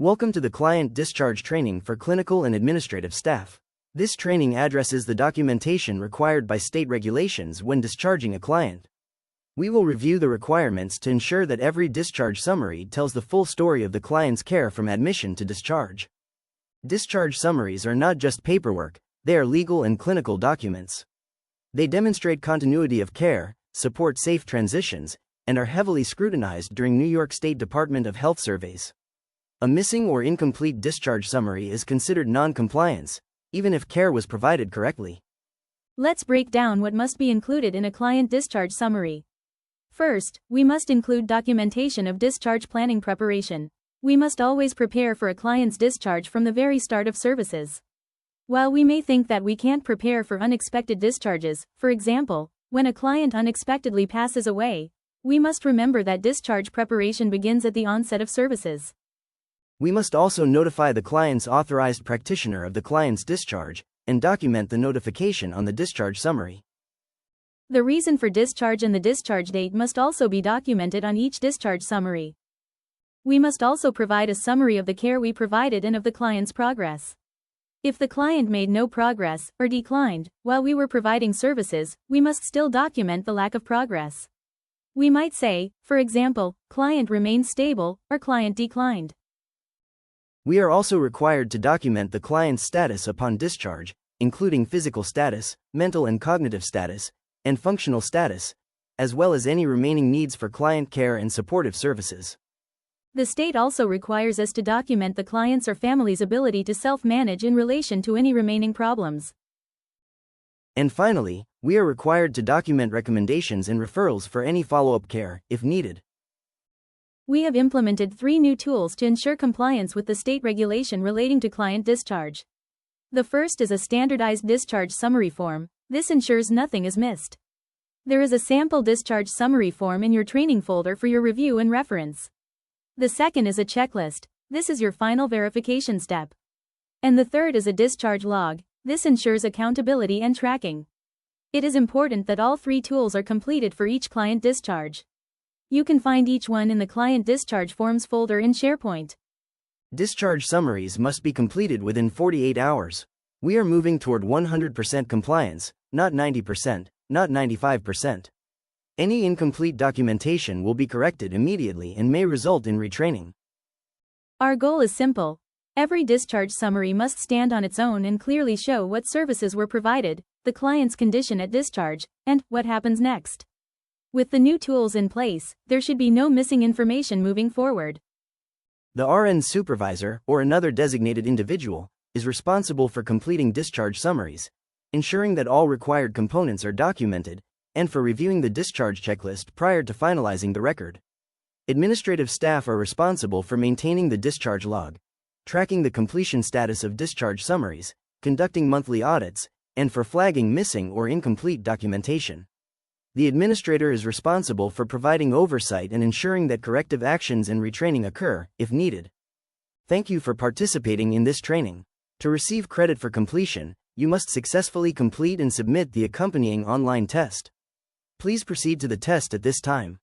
Welcome to the Client Discharge Training for Clinical and Administrative Staff. This training addresses the documentation required by state regulations when discharging a client. We will review the requirements to ensure that every discharge summary tells the full story of the client's care from admission to discharge. Discharge summaries are not just paperwork, they are legal and clinical documents. They demonstrate continuity of care, support safe transitions, and are heavily scrutinized during New York State Department of Health surveys. A missing or incomplete discharge summary is considered non-compliance, even if care was provided correctly. Let's break down what must be included in a client discharge summary. First, we must include documentation of discharge planning preparation. We must always prepare for a client's discharge from the very start of services. While we may think that we can't prepare for unexpected discharges, for example, when a client unexpectedly passes away, we must remember that discharge preparation begins at the onset of services. We must also notify the client's authorized practitioner of the client's discharge and document the notification on the discharge summary. The reason for discharge and the discharge date must also be documented on each discharge summary. We must also provide a summary of the care we provided and of the client's progress. If the client made no progress or declined while we were providing services, we must still document the lack of progress. We might say, for example, client remained stable or client declined. We are also required to document the client's status upon discharge, including physical status, mental and cognitive status, and functional status, as well as any remaining needs for client care and supportive services. The state also requires us to document the client's or family's ability to self-manage in relation to any remaining problems. And finally, we are required to document recommendations and referrals for any follow-up care, if needed. We have implemented 3 new tools to ensure compliance with the state regulation relating to client discharge. The first is a standardized discharge summary form. This ensures nothing is missed. There is a sample discharge summary form in your training folder for your review and reference. The second is a checklist. This is your final verification step. And the third is a discharge log. This ensures accountability and tracking. It is important that all 3 tools are completed for each client discharge. You can find each one in the Client Discharge Forms folder in SharePoint. Discharge summaries must be completed within 48 hours. We are moving toward 100% compliance, not 90%, not 95%. Any incomplete documentation will be corrected immediately and may result in retraining. Our goal is simple. Every discharge summary must stand on its own and clearly show what services were provided, the client's condition at discharge, and what happens next. With the new tools in place, there should be no missing information moving forward. The RN supervisor, or another designated individual, is responsible for completing discharge summaries, ensuring that all required components are documented, and for reviewing the discharge checklist prior to finalizing the record. Administrative staff are responsible for maintaining the discharge log, tracking the completion status of discharge summaries, conducting monthly audits, and for flagging missing or incomplete documentation. The administrator is responsible for providing oversight and ensuring that corrective actions and retraining occur, if needed. Thank you for participating in this training. To receive credit for completion, you must successfully complete and submit the accompanying online test. Please proceed to the test at this time.